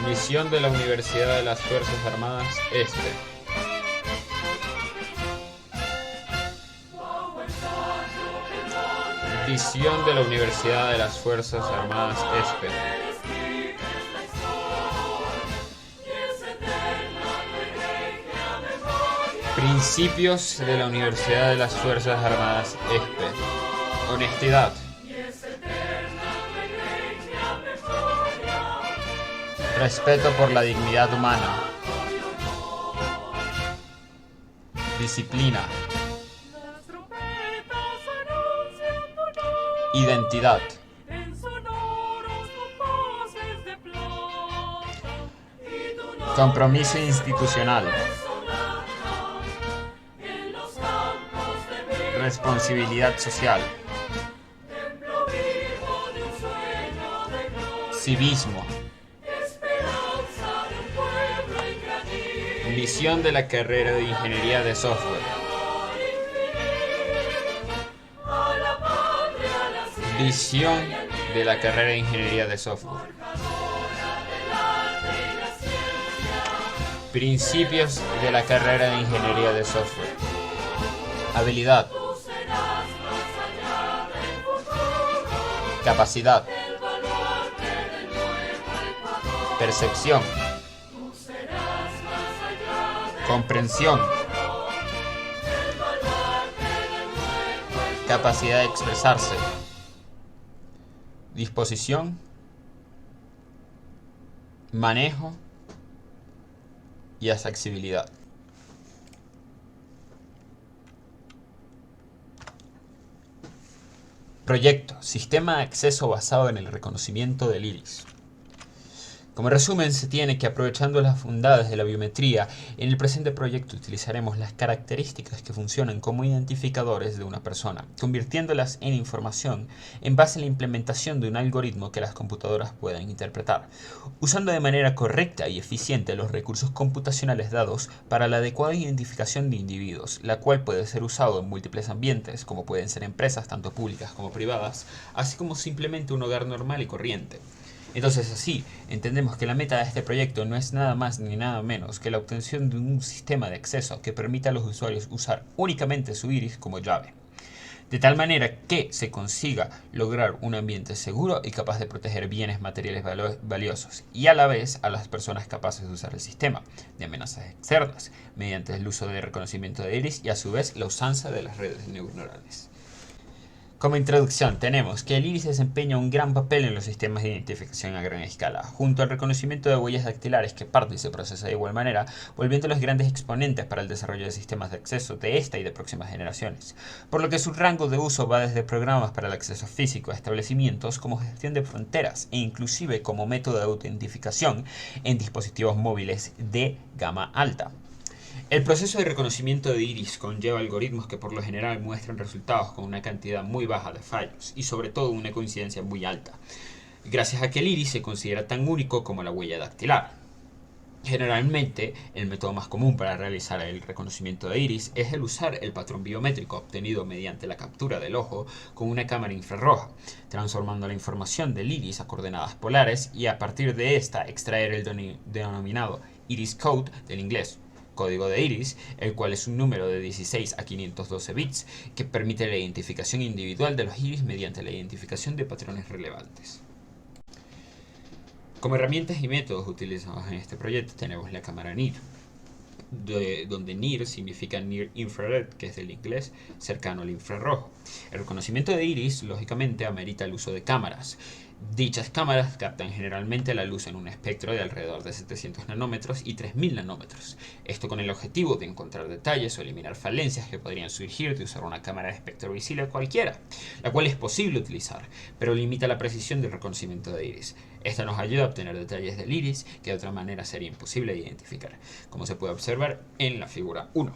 Misión de la Universidad de las Fuerzas Armadas Este. Visión de la Universidad de las Fuerzas Armadas Este. Principios de la Universidad de las Fuerzas Armadas Este. Honestidad. Respeto por la dignidad humana. Disciplina. Identidad. Compromiso institucional. Responsabilidad social. Civismo. Visión de la carrera de Ingeniería de Software. Visión de la carrera de Ingeniería de Software. Principios de la carrera de Ingeniería de Software. Habilidad. Capacidad. Percepción. Comprensión. Capacidad de expresarse. Disposición. Manejo y accesibilidad. Proyecto: Sistema de acceso basado en el reconocimiento del iris. Como resumen, se tiene que, aprovechando las bondades de la biometría, en el presente proyecto utilizaremos las características que funcionan como identificadores de una persona, convirtiéndolas en información en base a la implementación de un algoritmo que las computadoras puedan interpretar, usando de manera correcta y eficiente los recursos computacionales dados para la adecuada identificación de individuos, la cual puede ser usado en múltiples ambientes, como pueden ser empresas tanto públicas como privadas, así como simplemente un hogar normal y corriente. Entonces, así, entendemos que la meta de este proyecto no es nada más ni nada menos que la obtención de un sistema de acceso que permita a los usuarios usar únicamente su iris como llave, de tal manera que se consiga lograr un ambiente seguro y capaz de proteger bienes materiales valiosos y a la vez a las personas capaces de usar el sistema de amenazas externas mediante el uso de reconocimiento de iris y a su vez la usanza de las redes neuronales. Como introducción, tenemos que el iris desempeña un gran papel en los sistemas de identificación a gran escala, junto al reconocimiento de huellas dactilares que parte y se procesa de igual manera, volviéndolos grandes exponentes para el desarrollo de sistemas de acceso de esta y de próximas generaciones, por lo que su rango de uso va desde programas para el acceso físico a establecimientos como gestión de fronteras e inclusive como método de autentificación en dispositivos móviles de gama alta. El proceso de reconocimiento de iris conlleva algoritmos que por lo general muestran resultados con una cantidad muy baja de fallos y sobre todo una coincidencia muy alta, gracias a que el iris se considera tan único como la huella dactilar. Generalmente, el método más común para realizar el reconocimiento de iris es el usar el patrón biométrico obtenido mediante la captura del ojo con una cámara infrarroja, transformando la información del iris a coordenadas polares y a partir de esta extraer el denominado iris code del inglés, código de iris, el cual es un número de 16 a 512 bits que permite la identificación individual de los iris mediante la identificación de patrones relevantes. Como herramientas y métodos utilizados en este proyecto tenemos la cámara NIR, donde NIR significa Near Infrared, que es del inglés cercano al infrarrojo. El reconocimiento de iris, lógicamente, amerita el uso de cámaras. Dichas cámaras captan generalmente la luz en un espectro de alrededor de 700 nanómetros y 3000 nanómetros. Esto con el objetivo de encontrar detalles o eliminar falencias que podrían surgir de usar una cámara de espectro visible cualquiera, la cual es posible utilizar, pero limita la precisión del reconocimiento de iris. Esto nos ayuda a obtener detalles del iris que de otra manera sería imposible de identificar, como se puede observar en la figura 1.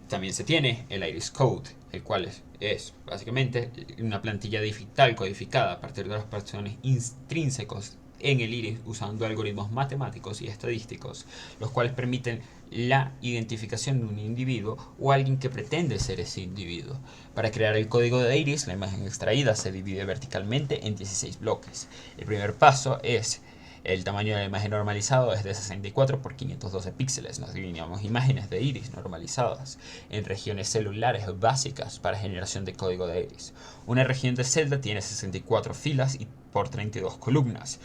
También se tiene el Iris Code, el cual es básicamente una plantilla digital codificada a partir de los patrones intrínsecos en el iris usando algoritmos matemáticos y estadísticos, los cuales permiten la identificación de un individuo o alguien que pretende ser ese individuo. Para crear el código de iris, la imagen extraída se divide verticalmente en 16 bloques. El primer paso es el tamaño de la imagen normalizado es de 64 por 512 píxeles. Nos dividimos imágenes de iris normalizadas en regiones celulares básicas para generación de código de iris. Una región de celda tiene 64 filas y por 32 columnas.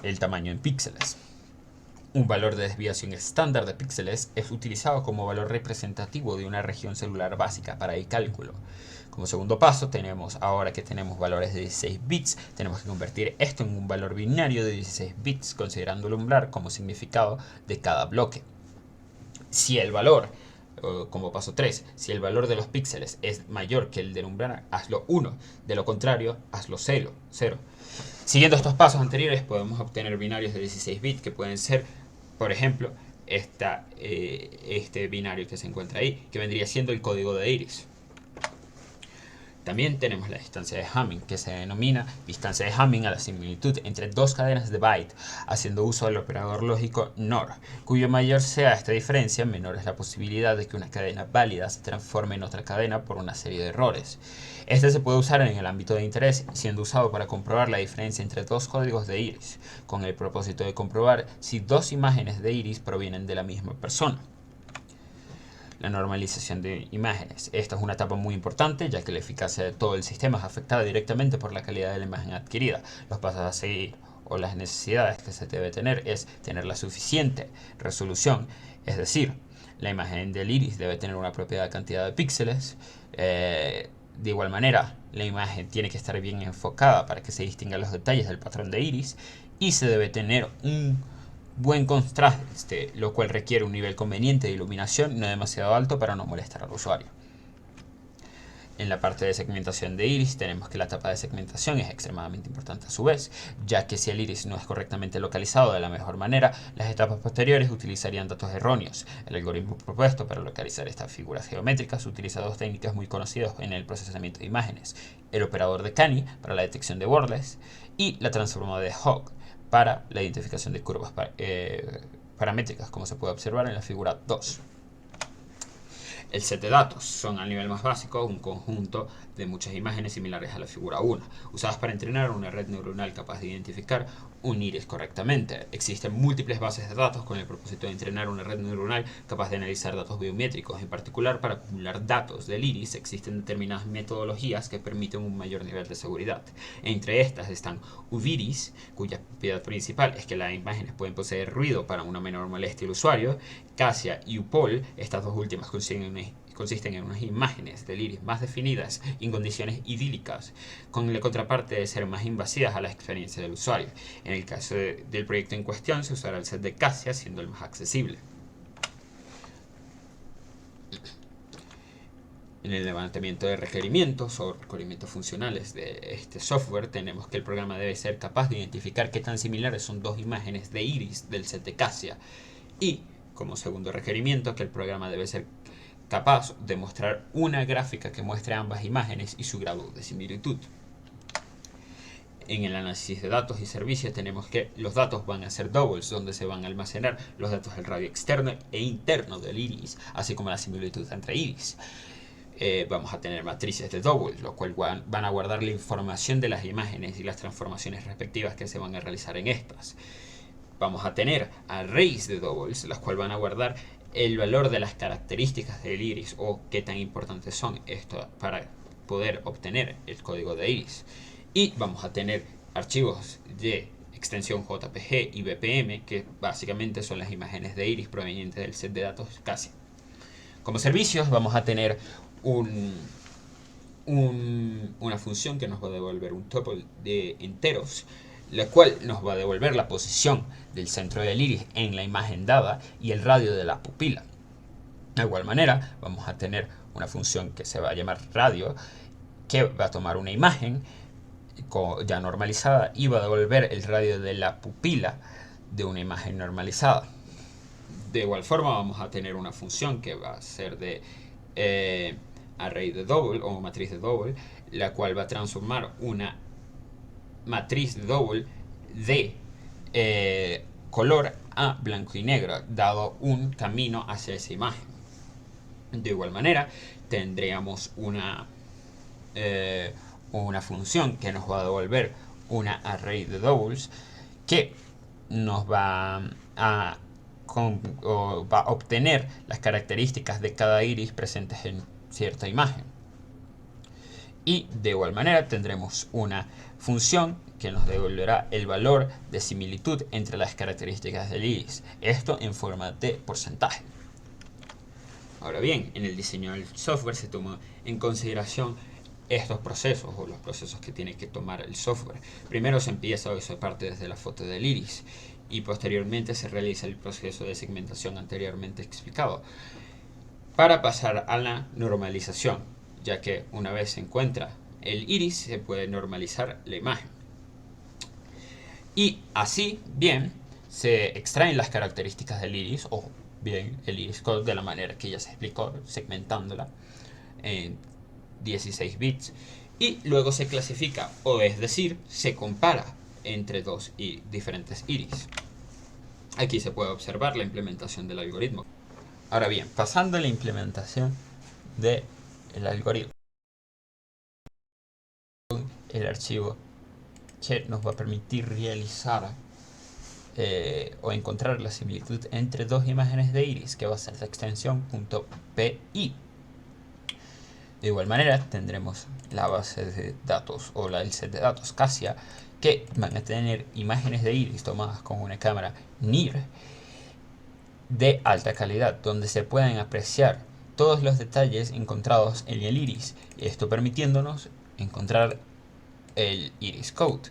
El tamaño en píxeles. Un valor de desviación estándar de píxeles es utilizado como valor representativo de una región celular básica para el cálculo. Como segundo paso, ahora que tenemos valores de 16 bits, tenemos que convertir esto en un valor binario de 16 bits, considerando el umbral como significado de cada bloque. Si el valor, como paso 3, si el valor de los píxeles es mayor que el del umbral, hazlo 1. De lo contrario, hazlo 0. Siguiendo estos pasos anteriores, podemos obtener binarios de 16 bits que pueden ser, por ejemplo, este binario que se encuentra ahí, que vendría siendo el código de iris. También tenemos la distancia de Hamming, que se denomina distancia de Hamming a la similitud entre dos cadenas de byte, haciendo uso del operador lógico NOR. Cuyo mayor sea esta diferencia, menor es la posibilidad de que una cadena válida se transforme en otra cadena por una serie de errores. Este se puede usar en el ámbito de interés, siendo usado para comprobar la diferencia entre dos códigos de iris, con el propósito de comprobar si dos imágenes de iris provienen de la misma persona. La normalización de imágenes. Esta es una etapa muy importante, ya que la eficacia de todo el sistema es afectada directamente por la calidad de la imagen adquirida. Los pasos a seguir o las necesidades que se debe tener es tener la suficiente resolución, es decir, la imagen del iris debe tener una apropiada cantidad de píxeles. De igual manera, la imagen tiene que estar bien enfocada para que se distingan los detalles del patrón de iris, y se debe tener un buen contraste, lo cual requiere un nivel conveniente de iluminación no demasiado alto para no molestar al usuario. En la parte de segmentación de iris tenemos que la etapa de segmentación es extremadamente importante a su vez, ya que si el iris no es correctamente localizado de la mejor manera, las etapas posteriores utilizarían datos erróneos. El algoritmo propuesto para localizar estas figuras geométricas utiliza dos técnicas muy conocidas en el procesamiento de imágenes: el operador de Canny para la detección de bordes y la transformada de Hogg para la identificación de curvas paramétricas, como se puede observar en la figura 2. El set de datos son, al nivel más básico, un conjunto de muchas imágenes similares a la figura 1, usadas para entrenar una red neuronal capaz de identificar un iris correctamente. Existen múltiples bases de datos con el propósito de entrenar una red neuronal capaz de analizar datos biométricos. En particular, para acumular datos del iris existen determinadas metodologías que permiten un mayor nivel de seguridad. Entre estas están UViris, cuya propiedad principal es que las imágenes pueden poseer ruido para una menor molestia al usuario; Cassia y UPOL, estas dos últimas consisten en unas imágenes del iris más definidas y en condiciones idílicas, con la contraparte de ser más invasivas a la experiencia del usuario. En el caso del proyecto en cuestión, se usará el set de Cassia, siendo el más accesible. En el levantamiento de requerimientos o requerimientos funcionales de este software, tenemos que el programa debe ser capaz de identificar qué tan similares son dos imágenes de iris del set de Cassia, y como segundo requerimiento, que el programa debe ser capaz de mostrar una gráfica que muestre ambas imágenes y su grado de similitud. En el análisis de datos y servicios tenemos que los datos van a ser doubles, donde se van a almacenar los datos del radio externo e interno del iris, así como la similitud entre iris. Vamos a tener matrices de doubles, lo cual van a guardar la información de las imágenes y las transformaciones respectivas que se van a realizar en estas. Vamos a tener arrays de doubles, las cuales van a guardar el valor de las características del iris o qué tan importantes son esto para poder obtener el código de iris. Y vamos a tener archivos de extensión JPG y BPM, que básicamente son las imágenes de iris provenientes del set de datos Cassia. Como servicios vamos a tener una función que nos va a devolver un tuple de enteros, la cual nos va a devolver la posición del centro del iris en la imagen dada y el radio de la pupila. De igual manera, vamos a tener una función que se va a llamar radio, que va a tomar una imagen ya normalizada y va a devolver el radio de la pupila de una imagen normalizada. De igual forma, vamos a tener una función que va a ser de array de double o matriz de double, la cual va a transformar una matriz de double de color a blanco y negro, dado un camino hacia esa imagen. De igual manera, tendríamos una función que nos va a devolver una array de doubles que nos va a obtener las características de cada iris presentes en cierta imagen. Y de igual manera tendremos una función que nos devolverá el valor de similitud entre las características del iris, esto en forma de porcentaje. Ahora bien, en el diseño del software se toma en consideración estos procesos o los procesos que tiene que tomar el software. Primero se empieza esa parte desde la foto del iris y posteriormente se realiza el proceso de segmentación anteriormente explicado para pasar a la normalización, ya que una vez se encuentra el iris se puede normalizar la imagen. Y así bien se extraen las características del iris o bien el iris code de la manera que ya se explicó, segmentándola en 16 bits y luego se clasifica, o es decir, se compara entre dos diferentes iris. Aquí se puede observar la implementación del algoritmo. Ahora bien, pasando a la implementación del algoritmo, el archivo que nos va a permitir realizar o encontrar la similitud entre dos imágenes de iris, que va a ser la extensión .pi. De igual manera tendremos la base de datos o el set de datos Cassia, que van a tener imágenes de iris tomadas con una cámara NIR de alta calidad, donde se pueden apreciar todos los detalles encontrados en el iris, esto permitiéndonos encontrar el iris code.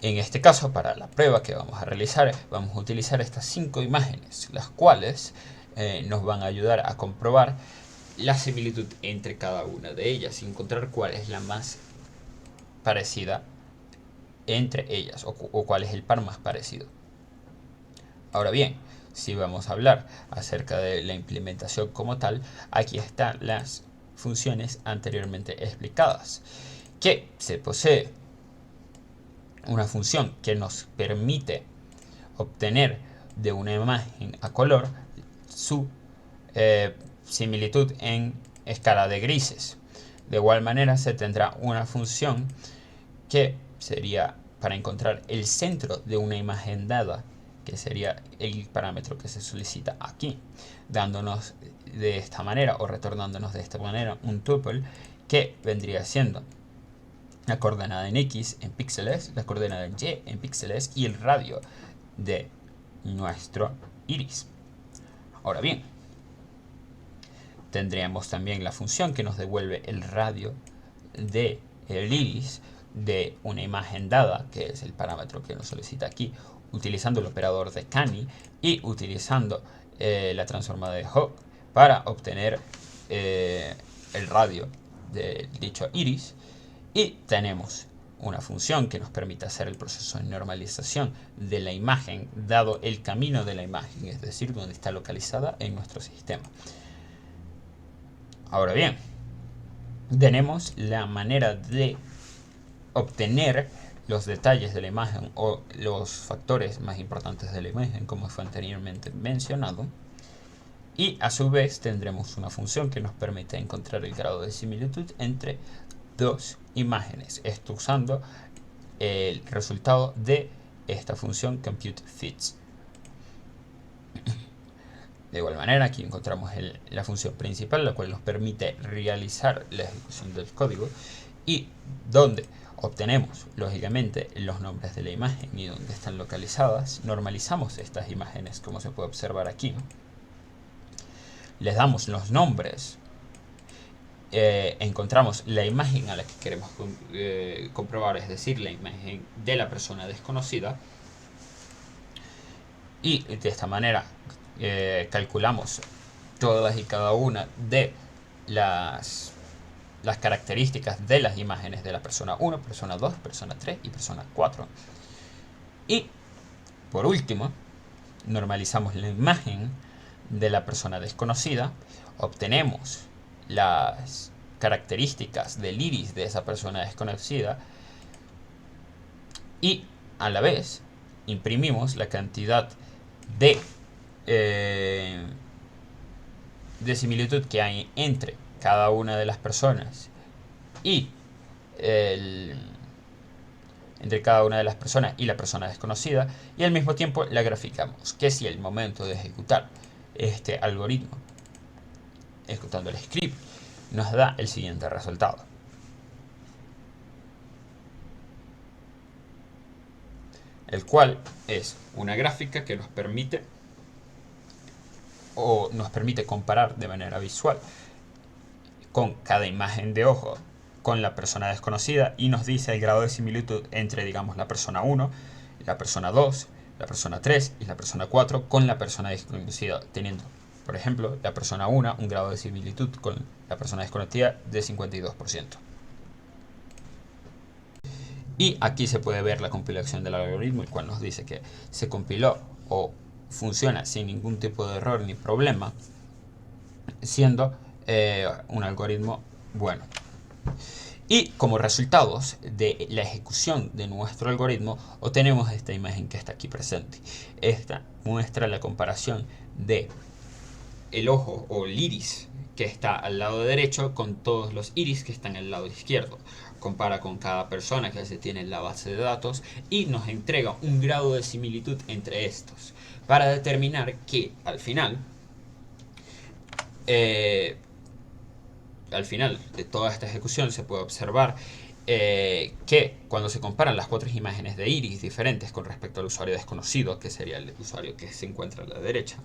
En este caso, para la prueba que vamos a realizar, vamos a utilizar estas 5 imágenes, las cuales nos van a ayudar a comprobar la similitud entre cada una de ellas y encontrar cuál es la más parecida entre ellas o cuál es el par más parecido. Ahora bien, si vamos a hablar acerca de la implementación como tal, aquí están las funciones anteriormente explicadas, que se posee una función que nos permite obtener de una imagen a color su similitud en escala de grises. De igual manera se tendrá una función que sería para encontrar el centro de una imagen dada, que sería el parámetro que se solicita aquí, dándonos de esta manera o retornándonos de esta manera un tuple que vendría siendo la coordenada en X en píxeles, la coordenada en Y en píxeles y el radio de nuestro iris. Ahora bien, tendríamos también la función que nos devuelve el radio de el iris de una imagen dada, que es el parámetro que nos solicita aquí, utilizando el operador de Canny y utilizando la transformada de Hopf para obtener el radio de dicho iris. Y tenemos una función que nos permite hacer el proceso de normalización de la imagen dado el camino de la imagen, es decir, donde está localizada en nuestro sistema. Ahora bien, tenemos la manera de obtener los detalles de la imagen o los factores más importantes de la imagen, como fue anteriormente mencionado, y a su vez tendremos una función que nos permite encontrar el grado de similitud entre dos imágenes, esto usando el resultado de esta función ComputeFits. De igual manera, aquí encontramos la función principal, la cual nos permite realizar la ejecución del código y donde obtenemos, lógicamente, los nombres de la imagen y donde están localizadas. Normalizamos estas imágenes, como se puede observar aquí. Les damos los nombres. Encontramos la imagen a la que queremos comprobar, es decir, la imagen de la persona desconocida. Y de esta manera calculamos todas y cada una de las características de las imágenes de la persona 1, persona 2, persona 3 y persona 4. Y por último, normalizamos la imagen de la persona desconocida, obtenemos las características del iris de esa persona desconocida y a la vez imprimimos la cantidad de, de similitud que hay entre cada una de las personas y entre cada una de las personas y la persona desconocida, y al mismo tiempo la graficamos, que si el momento de ejecutar este algoritmo, ejecutando el script, nos da el siguiente resultado. El cual es una gráfica que nos permite comparar de manera visual con cada imagen de ojo con la persona desconocida, y nos dice el grado de similitud entre, digamos, la persona 1, la persona 2, la persona 3 y la persona 4 con la persona desconocida, teniendo, por ejemplo, la persona 1 un grado de similitud con la persona desconocida de 52%. Y aquí se puede ver la compilación del algoritmo, el cual nos dice que se compiló o funciona sin ningún tipo de error ni problema, siendo un algoritmo bueno. Y como resultados de la ejecución de nuestro algoritmo obtenemos esta imagen que está aquí presente. Esta muestra la comparación de el ojo o el iris que está al lado derecho con todos los iris que están al lado izquierdo. Compara con cada persona que se tiene en la base de datos y nos entrega un grado de similitud entre estos para determinar que al final de toda esta ejecución se puede observar que cuando se comparan las 4 imágenes de iris diferentes con respecto al usuario desconocido, que sería el usuario que se encuentra a la derecha,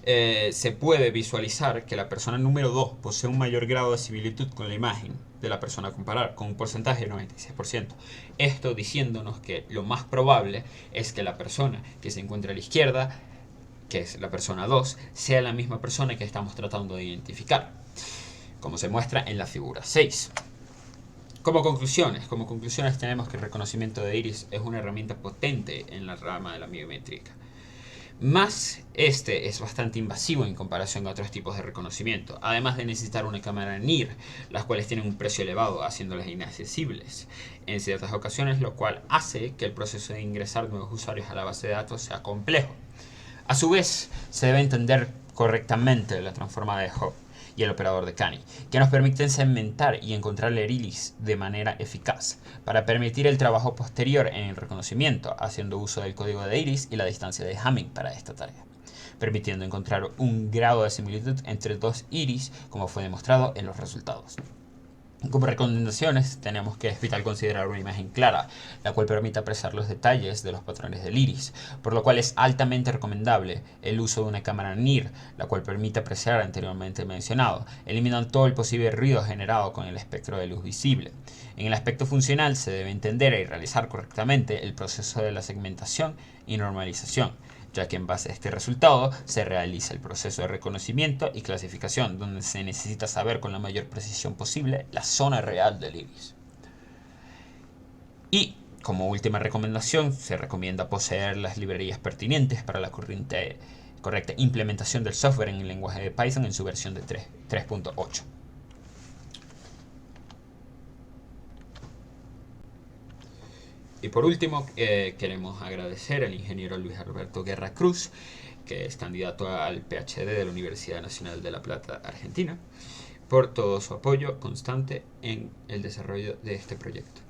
se puede visualizar que la persona número 2 posee un mayor grado de similitud con la imagen de la persona a comparar, con un porcentaje de 96%. Esto diciéndonos que lo más probable es que la persona que se encuentra a la izquierda, que es la persona 2, sea la misma persona que estamos tratando de identificar, como se muestra en la figura 6. Como conclusiones tenemos que el reconocimiento de iris es una herramienta potente en la rama de la biométrica. Más este es bastante invasivo en comparación a otros tipos de reconocimiento, además de necesitar una cámara NIR, las cuales tienen un precio elevado, haciéndolas inaccesibles en ciertas ocasiones, lo cual hace que el proceso de ingresar nuevos usuarios a la base de datos sea complejo. A su vez, se debe entender correctamente la transforma de Hopf y el operador de Canny, que nos permiten segmentar y encontrar el iris de manera eficaz, para permitir el trabajo posterior en el reconocimiento, haciendo uso del código de iris y la distancia de Hamming para esta tarea, permitiendo encontrar un grado de similitud entre dos iris, como fue demostrado en los resultados. Como recomendaciones tenemos que es vital considerar una imagen clara, la cual permita apreciar los detalles de los patrones del iris, por lo cual es altamente recomendable el uso de una cámara NIR, la cual permite apreciar anteriormente mencionado, eliminando todo el posible ruido generado con el espectro de luz visible. En el aspecto funcional se debe entender y realizar correctamente el proceso de la segmentación y normalización, ya que en base a este resultado se realiza el proceso de reconocimiento y clasificación, donde se necesita saber con la mayor precisión posible la zona real del iris. Y como última recomendación, se recomienda poseer las librerías pertinentes para la correcta implementación del software en el lenguaje de Python en su versión de 3.8. Y por último, queremos agradecer al ingeniero Luis Alberto Guerra Cruz, que es candidato al PhD de la Universidad Nacional de La Plata, Argentina, por todo su apoyo constante en el desarrollo de este proyecto.